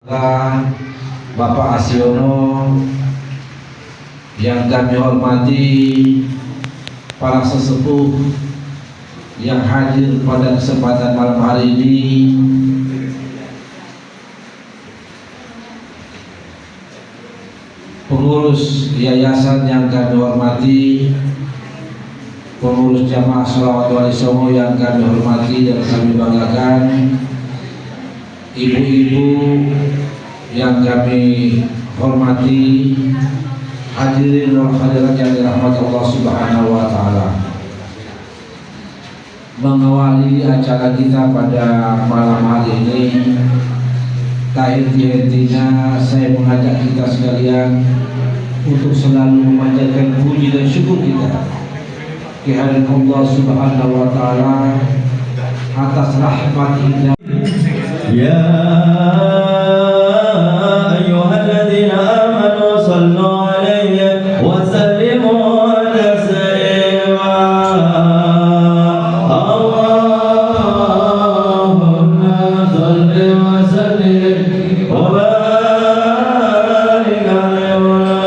Bapak Asiono yang kami hormati, para sesepuh yang hadir pada kesempatan malam hari ini, pengurus yayasan yang kami hormati, pengurus jamaah Sholawat Wali Songo yang kami hormati dan kami banggakan, ibu-ibu yang kami hormati, hadirin dan hadirat yang dirahmati Allah Subhanahu wa taala. Mengawali acara kita pada malam hari ini, tak henti-hentinya saya mengajak kita sekalian untuk selalu memanjatkan puji dan syukur kita kehadirat Allah Subhanahu wa taala atas rahmat hidayah. Ya ayyuhalladzina amanu sallu alaihi wa sallimu taslima. Allahumma salli wa sallim wa barik alaihi wa sallam.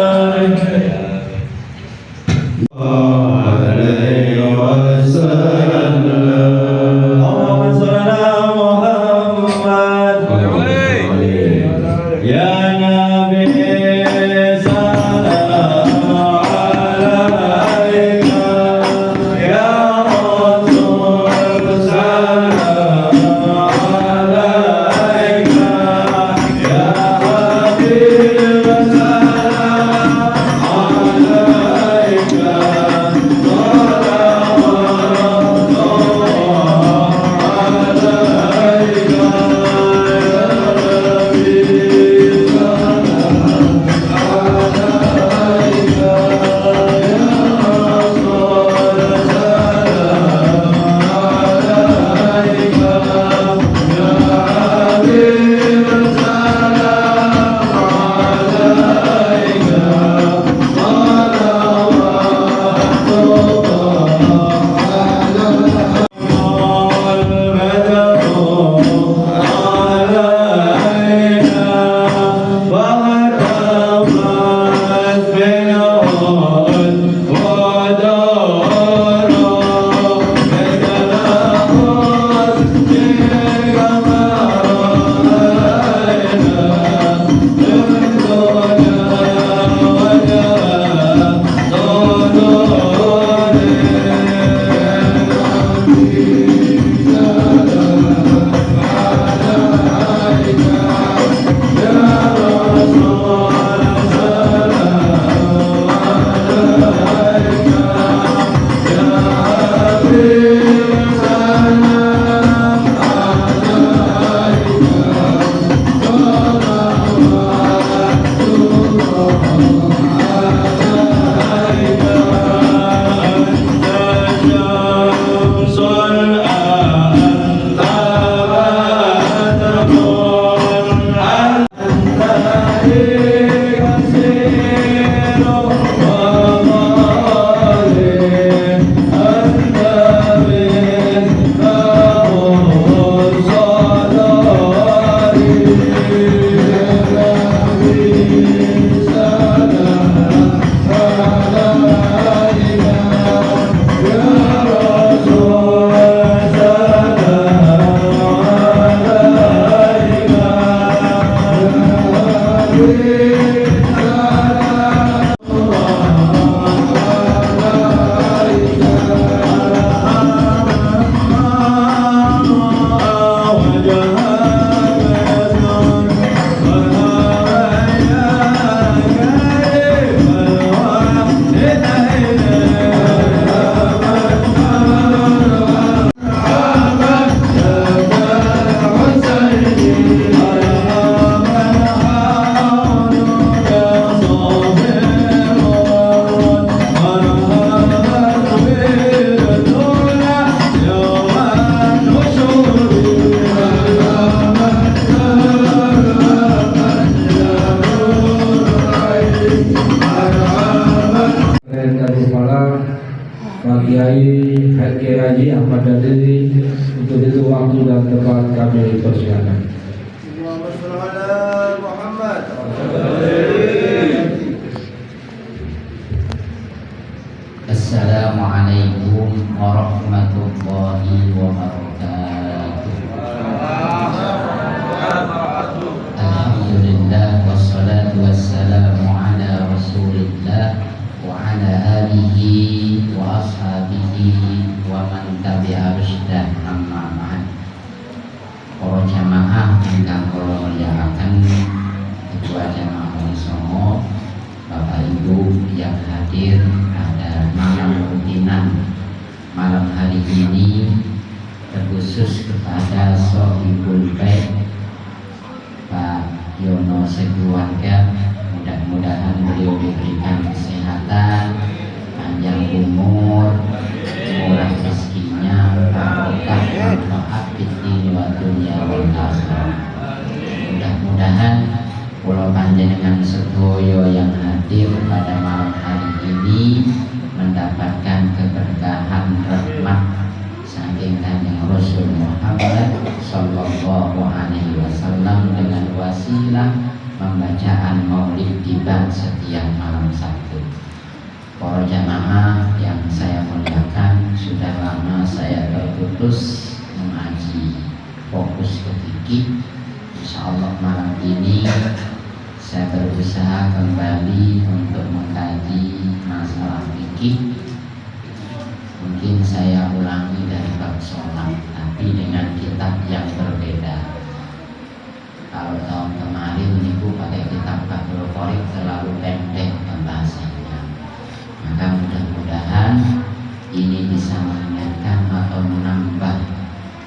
Pak Kiai Haji Ahmad Dadiri. Untuk itu waktu dan tempat kami persilakan. warahmatullahi wabarakatuh. Alhamdulillah wassalatu wassalamu ala Rasulillah wa ala alihi wa ashabihi wa man tabi'a rusdan, amma ba'd. Para jamaah ingkang kula mulyakaken, ketua jamaah Songo, Bapak Ibu yang hadir pada malam rutinan malam hari ini, terkhusus kepada Sohibul Bait Pak Yono sekeluarga, mudah-mudahan beliau diberikan kesehatan, panjang umur, murah rezekinya, barokah manfaat fid wa dunya wal akhirah. Mudah-mudahan kula panjenengan sedaya yang hadir pada malam hari ini mendapatkan keberkahan rahmat saking Kanjeng Rasul Muhammad sallallahu alaihi wasallam dengan wasilah pembacaan maulid tiba setiap malam Sabtu. Para jamaah yang saya muliakan, sudah lama saya terputus mengaji fokus ke fikih. Insyaallah malam ini saya berusaha kembali untuk mengkaji masalah fikih. Mungkin saya ulangi dari bab sholat, tapi dengan kitab yang berbeda. Kalau tahun kemarin niku pakai kitab Fathul Qorib terlalu pendek pembahasannya. Maka mudah-mudahan ini bisa mengingatkan atau menambah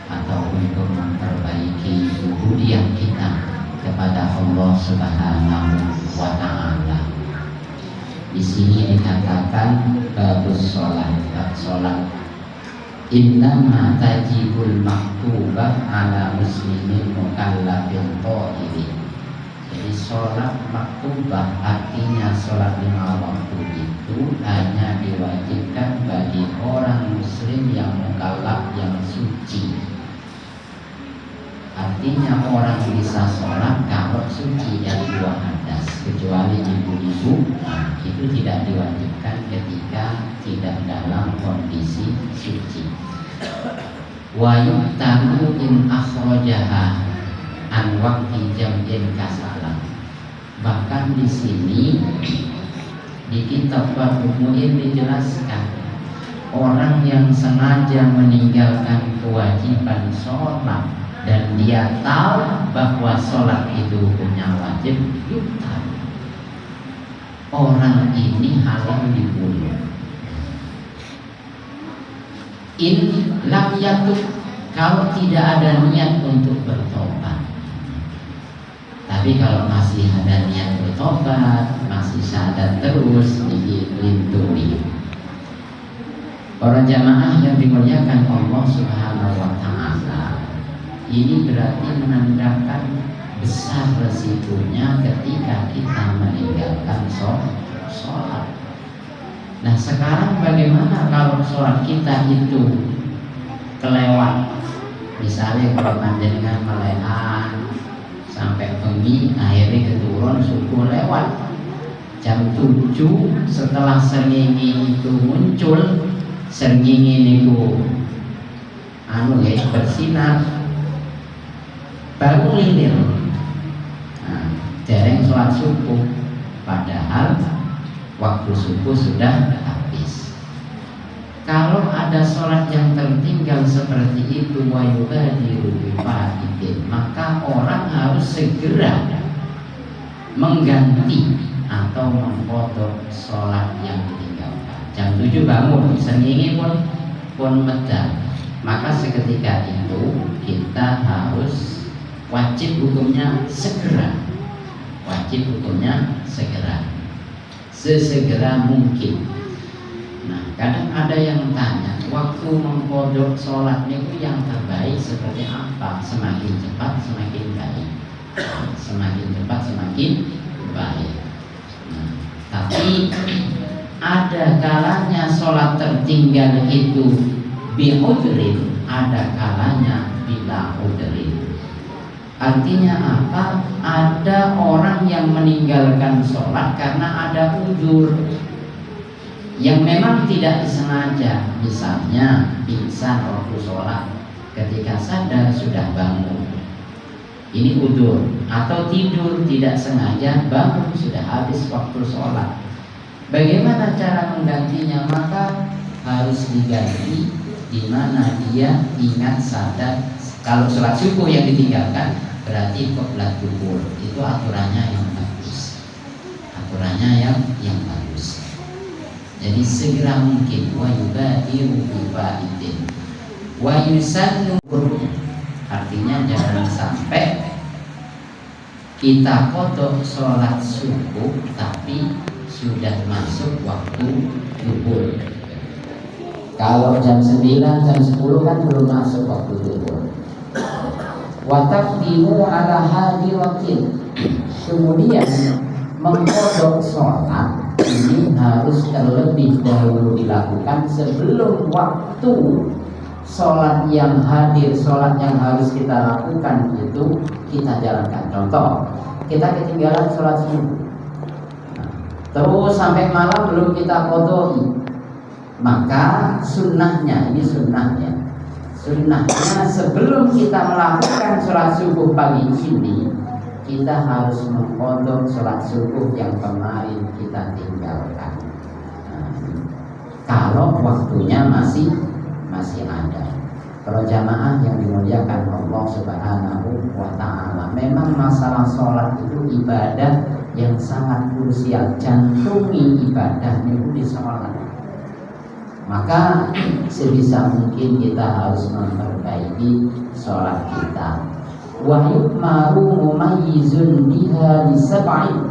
atau untuk memperbaiki ubudiyah kita kepada Allah Subhanahu wa Ta'ala. Di sini dikatakan babus sholat, bab sholat. Innama tajibul maktubah ala muslimin mukallafin ta'iri. Jadi sholat maktubah artinya sholat 5 waktu itu hanya diwajibkan bagi orang muslim yang mukallaf, yang suci. Artinya orang bisa sholat kalau suci dari 2 hadas, kecuali ibu-ibu, itu tidak diwajibkan ketika tidak dalam kondisi suci. Wa yu'tamu in akhrajaha an waqti jam'in kasalam. Bahkan di sini di kitab Fathul Mu'in dijelaskan orang yang sengaja meninggalkan kewajiban sholat dan dia tahu bahwa sholat itu hukumnya wajib, yu'tam, orang ini halal dibunuh. In lam yatub, kalau tidak ada niat untuk bertobat. Tapi kalau masih ada niat bertobat, masih sadar terus, dilindungi. Para jamaah yang dimuliakan Allah Subhanahu wa Ta'ala, ini berarti menandakan besar resikonya ketika kita meninggalkan sholat. Nah sekarang bagaimana kalau sholat kita itu kelewat? Misalnya kalau panjenengan melehan sampai bengi, akhirnya keturun subuh lewat jam 7 setelah srengenge itu muncul, srengenge itu bersinar, baru lilir. Nah, dereng sholat subuh, padahal waktu subuh sudah habis. Kalau ada sholat yang tertinggal seperti itu, wa yubadiru bifaidin, maka orang harus segera mengganti atau memfoto sholat yang ditinggalkan. Jam 7 bangun, srengenge pun medal, maka seketika itu kita harus wajib hukumnya segera, sesegera mungkin. Nah, kadang ada yang tanya, waktu mengkodok sholat itu yang terbaik seperti apa? Semakin cepat semakin baik, Nah, tapi ada kalanya sholat tertinggal itu bi'udrin, ada kalanya bila udrin. Artinya apa? Ada orang yang meninggalkan sholat karena ada uzur. yang memang tidak disengaja, misalnya pingsan waktu sholat, ketika sadar sudah bangun, ini udzur, atau tidur tidak sengaja bangun sudah habis waktu sholat. Bagaimana cara menggantinya? Maka harus diganti di mana dia ingat sadar. Kalau sholat subuh yang ditinggalkan berarti qobla duhur, itu aturannya yang bagus, aturannya yang bagus. Jadi segera mungkin wa yubadiru bi fa'idin wa yusannu, artinya jangan sampai kita qodok sholat subuh tapi sudah masuk waktu duhur. Kalau jam 9, jam 10 kan belum masuk waktu duhur. Wa taqdimu ala hadiratin, kemudian mengkodok sholat ini harus terlebih dahulu dilakukan sebelum waktu sholat yang hadir, sholat yang harus kita lakukan itu kita jalankan. Contoh, kita ketinggalan sholat subuh, terus sampai malam belum kita qodoi, maka sunnahnya, ini sunnahnya sebelum kita melakukan sholat subuh pagi ini, kita harus mengqodok sholat subuh yang kemarin kita tinggalkan. Kalau waktunya masih ada. Kalau jamaah yang dimuliakan Allah Subhanahu wa Ta'ala, memang masalah sholat itu ibadah yang sangat krusial. Jantungi ibadah itu di sholat. Maka sebisa mungkin kita harus memperbaiki sholat kita. Wa yu'maru mumayyizun biha li sab'in.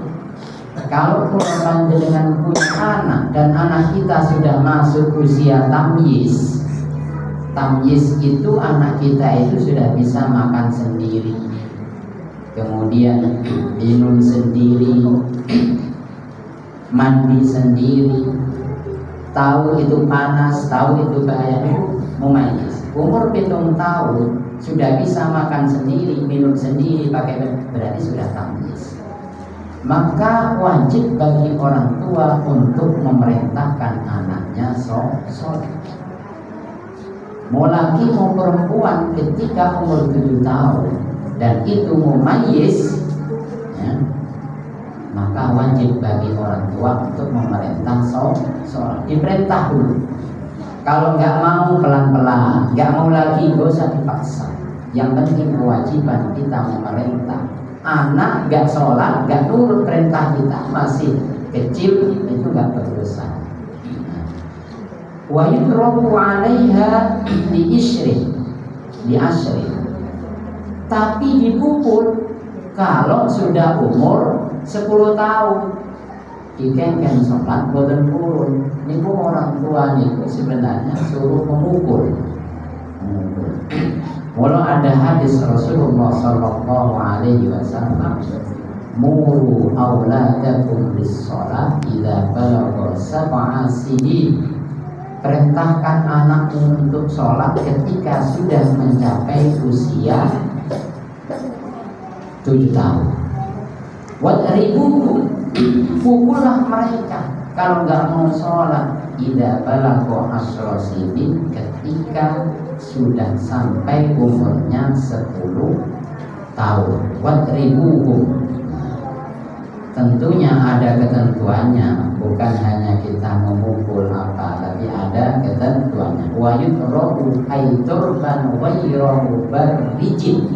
Kalau panjenengan punya anak dan anak kita sudah masuk usia tamyiz, tamyiz itu anak kita itu sudah bisa makan sendiri, kemudian minum sendiri, mandi sendiri, tahu itu panas, tahu itu bahaya, mumayyiz. Umur 7 tahun sudah bisa makan sendiri, minum sendiri, berarti sudah tamyiz. Maka wajib bagi orang tua untuk memerintahkan anaknya sholat. Mau laki mau perempuan ketika umur 7 tahun dan itu mumayyiz, ya, maka wajib bagi orang tua untuk memerintah sholat. Diperintah dulu. Kalau nggak mau pelan-pelan, nggak mau lagi nggak usah dipaksa. Yang penting kewajiban kita memerintah. Anak nggak sholat, nggak nurut perintah kita, masih kecil, itu nggak berdosa. Wa yudrabu 'alaiha di ashri. Tapi dipukul kalau sudah umur 10 tahun. Dikengken sholat boten purun. Niku orang tua niku sebenarnya suruh memukul. Walau ada hadis Rasulullah sallallahu alaihi wasallam, muru auladakum bis-shalah idza balagha sab'a sinin. Perintahkan anakmu untuk sholat ketika sudah mencapai usia 7 tahun. Wadribuhum, pukullah mereka kalau nggak mau sholat idza balagha asyra sinin, ketika sudah sampai umurnya 10 tahun. Wadribuhum, tentunya ada ketentuannya, bukan hanya kita memukul apa, tapi ada ketentuannya. Wa yudrabu aiturban ghayrahu barrijin.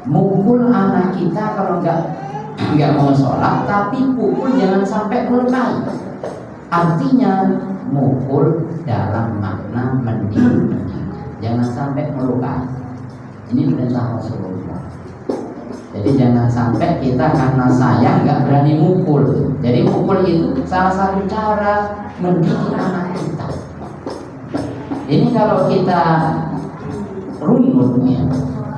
Mukul anak kita kalau nggak mau sholat, tapi pukul jangan sampai melukai. Artinya mukul dalam makna mending, jangan sampai melukai. Ini perintah Rasulullah. Jadi jangan sampai kita karena sayang nggak berani mukul. Jadi mukul itu salah satu cara mendidik anak kita. Ini kalau kita runutnya,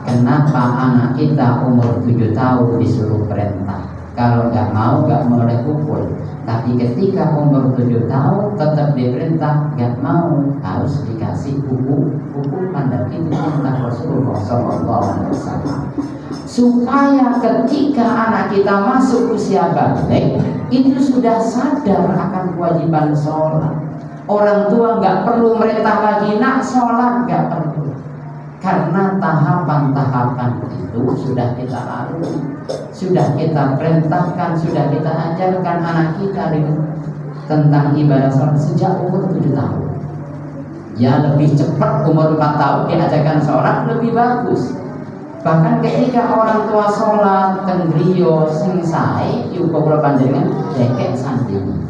kenapa anak kita umur 7 tahun disuruh perintah? Kalau nggak mau nggak boleh pukul. Tapi ketika umur 7 tahun tetap diperintah, nggak mau, harus dikasih hukuman. Dan itu perintah Rasulullah SAW. Supaya ketika anak kita kita masuk usia balik itu sudah sadar akan kewajiban sholat. Orang tua nggak perlu merintah lagi, nak sholat, nggak perlu, karena tahapan-tahapan itu sudah kita lalui, sudah kita perintahkan, sudah kita ajarkan anak kita tentang ibadah sholat sejak umur 7 tahun. Ya lebih cepat umur 4 tahun diajarkan sholat lebih bagus. Bahkan ketika orang tua sholat tenggrio sing sae yuga kula panjenengan dekek sanding.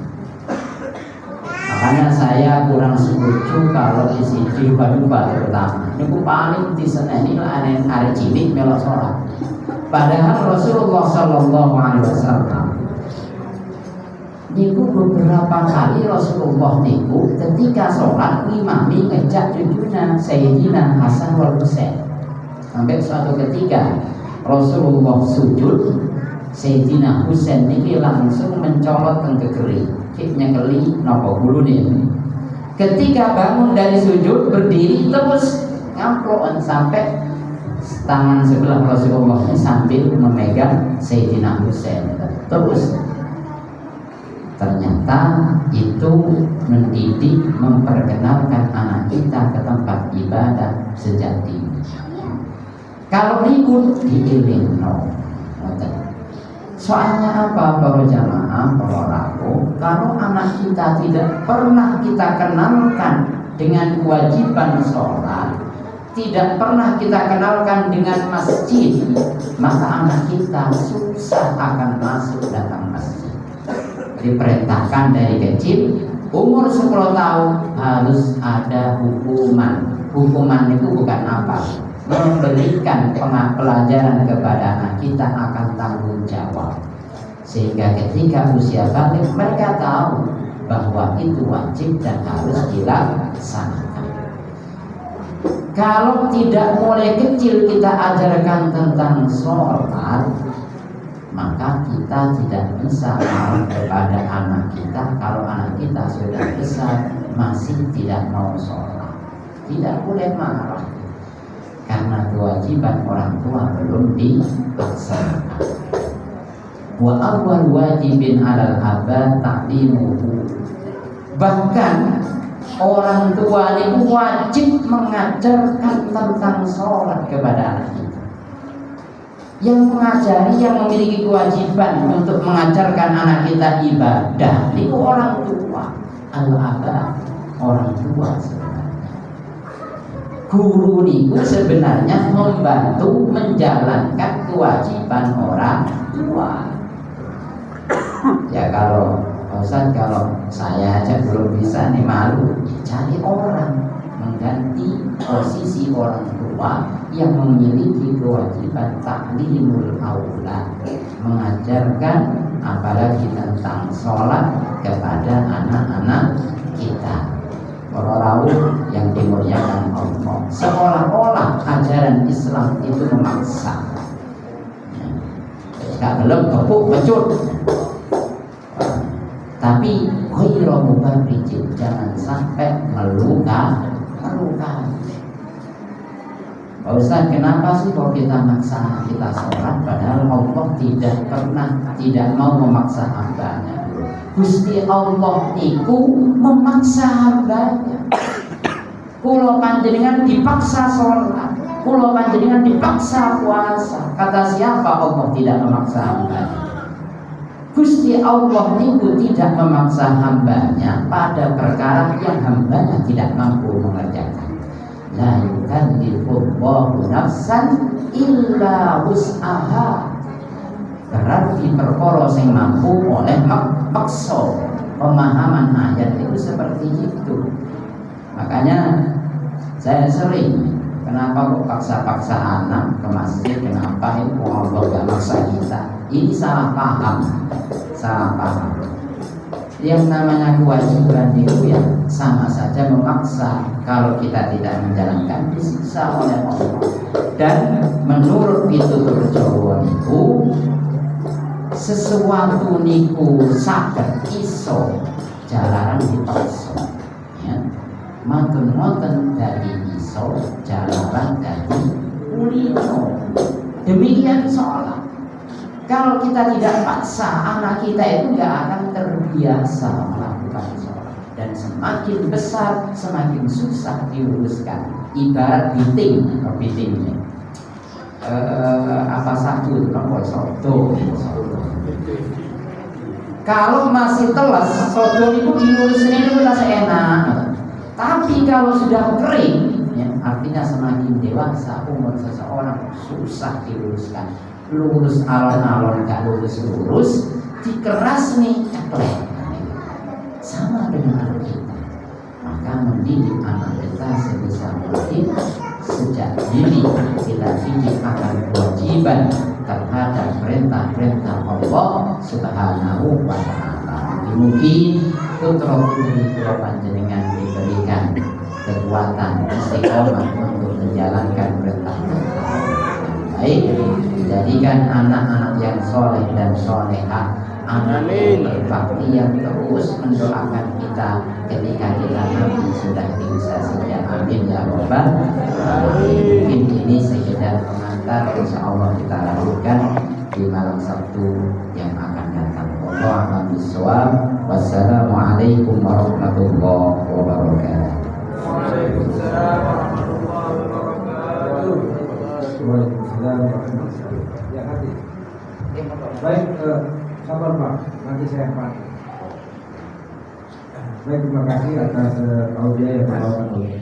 Makanya saya kurang setuju kalau di sini dupa-dupa terutama niku paling diseneni arek cilik melok sholat. Padahal Rasulullah sallallahu alaihi wasallam niku beberapa kali Rasulullah niku ketika sholat ngimami ngejak cucunya Sayyidina Hasan wal Husain. Sampai suatu ketika Rasulullah sujud, Sayyidina Husain niki langsung mencolot ke kegeri, nyekeli napa gulune. Ketika bangun dari sujud berdiri terus ngamploan sampai tangan sebelah Rasulullah sambil memegang Sayyidina Husain. Terus ternyata itu mendidik, memperkenalkan anak kita ke tempat ibadah sejak dini. Kalau ribut diiling no. Soalnya apa para jamaah, para raku? Kalau anak kita tidak pernah kita kenalkan dengan kewajiban sholat, tidak pernah kita kenalkan dengan masjid, maka anak kita susah akan masuk datang masjid. Diperintahkan dari kecil, umur 10 tahun harus ada hukuman. Hukuman itu bukan apa? Memberikan pelajaran kepada anak kita akan tanggung jawab, sehingga ketika usia balik mereka tahu bahwa itu wajib dan harus dilaksanakan. Kalau tidak mulai kecil kita ajarkan tentang sholat, maka kita tidak bisa marah kepada anak kita. Kalau anak kita sudah besar masih tidak mau sholat, tidak boleh marah, karena kewajiban orang tua belum dilaksanakan. Wa awwal wajibin 'alal aba ta'limuhu. Bahkan orang tua itu wajib mengajarkan tentang sholat kepada anak kita. Yang mengajari, yang memiliki kewajiban untuk mengajarkan anak kita ibadah itu orang tua. Al-aba, orang tua sebenarnya. Guru niku sebenarnya membantu menjalankan kewajiban orang tua. Ya kalau Ustaz, kalau saya aja belum bisa nih malu, cari orang mengganti posisi orang tua yang memiliki kewajiban taklimul aulad, mengajarkan apalagi tentang sholat kepada anak-anak kita. Para rawuh yang dimuliakan Allah, seolah-olah ajaran Islam itu memaksa. Gak gelem kepuk pecut. Tapi khairu mubarrijin, jangan sampai melukai. Pak Ustaz, kenapa sih kalau kita maksa kita sholat, padahal Allah tidak mau memaksa hambanya. Gusti Allah niku memaksa hambanya. Kulo panjenengan dipaksa sholat, kulo panjenengan dipaksa puasa. Kata siapa Allah tidak memaksa hambanya? Gusti Allah niku tidak memaksa hambanya pada perkara yang hambanya tidak mampu mengerjakan. La yukallifullahu nafsan illa wus'aha. Berarti perkara sing mampu oleh maksa. Pemahaman ayat itu seperti itu. Makanya saya sering, kenapa kok paksa-paksa anak ke masjid, kenapa itu Allah gak maksa kita? Ini salah paham. Yang namanya kewajiban itu ya sama saja memaksa. Kalau kita tidak menjalankan, disiksa oleh Allah. Dan menurut pitutur Jawa niku, sesuatu niku saged iso jalaran dipaksa. Ya. Mantun-mantun dari iso jalaran dari kulino. Demikian sholat. Kalau kita tidak paksa, anak kita itu nggak akan terbiasa melakukan sholat. Dan semakin besar, semakin susah diluruskan. Ibarat bitingnya. Satu soto. Kalau masih telas, soto itu diluruskan itu rasa enak. Tapi kalau sudah kering, ya, artinya semakin dewasa umur seseorang susah diluruskan. Lurus alon-alon gak lurus, dikeras nih ceklek. Sama dengan anak kita. Maka mendidik anak kita sebisa mungkin sejak dini kita didik akan kewajiban terhadap perintah-perintah Allah Subhanahu wa ta'ala. Mungkin putra putri kula panjenengan diberikan kekuatan istiqomah untuk menjalankan perintah-perintah baik, dijadikan anak-anak yang soleh dan solehah, anak yang berbakti yang terus mendoakan kita ketika kita nanti sudah bisa sejak amin ya robbal alamin. Mungkin ini sekedar pengantar, insya Allah kita lanjutkan di malam Sabtu yang akan datang. Wallahu a'lam bishawab. Wassalamualaikum warahmatullahi wabarakatuh. Waalaikumsalam warahmatullahi wabarakatuh. Waalaikumsalam. Ya, hati. Baik, sabar Pak, nanti saya Pak. Baik, terima kasih atas audio yang dibawakan oleh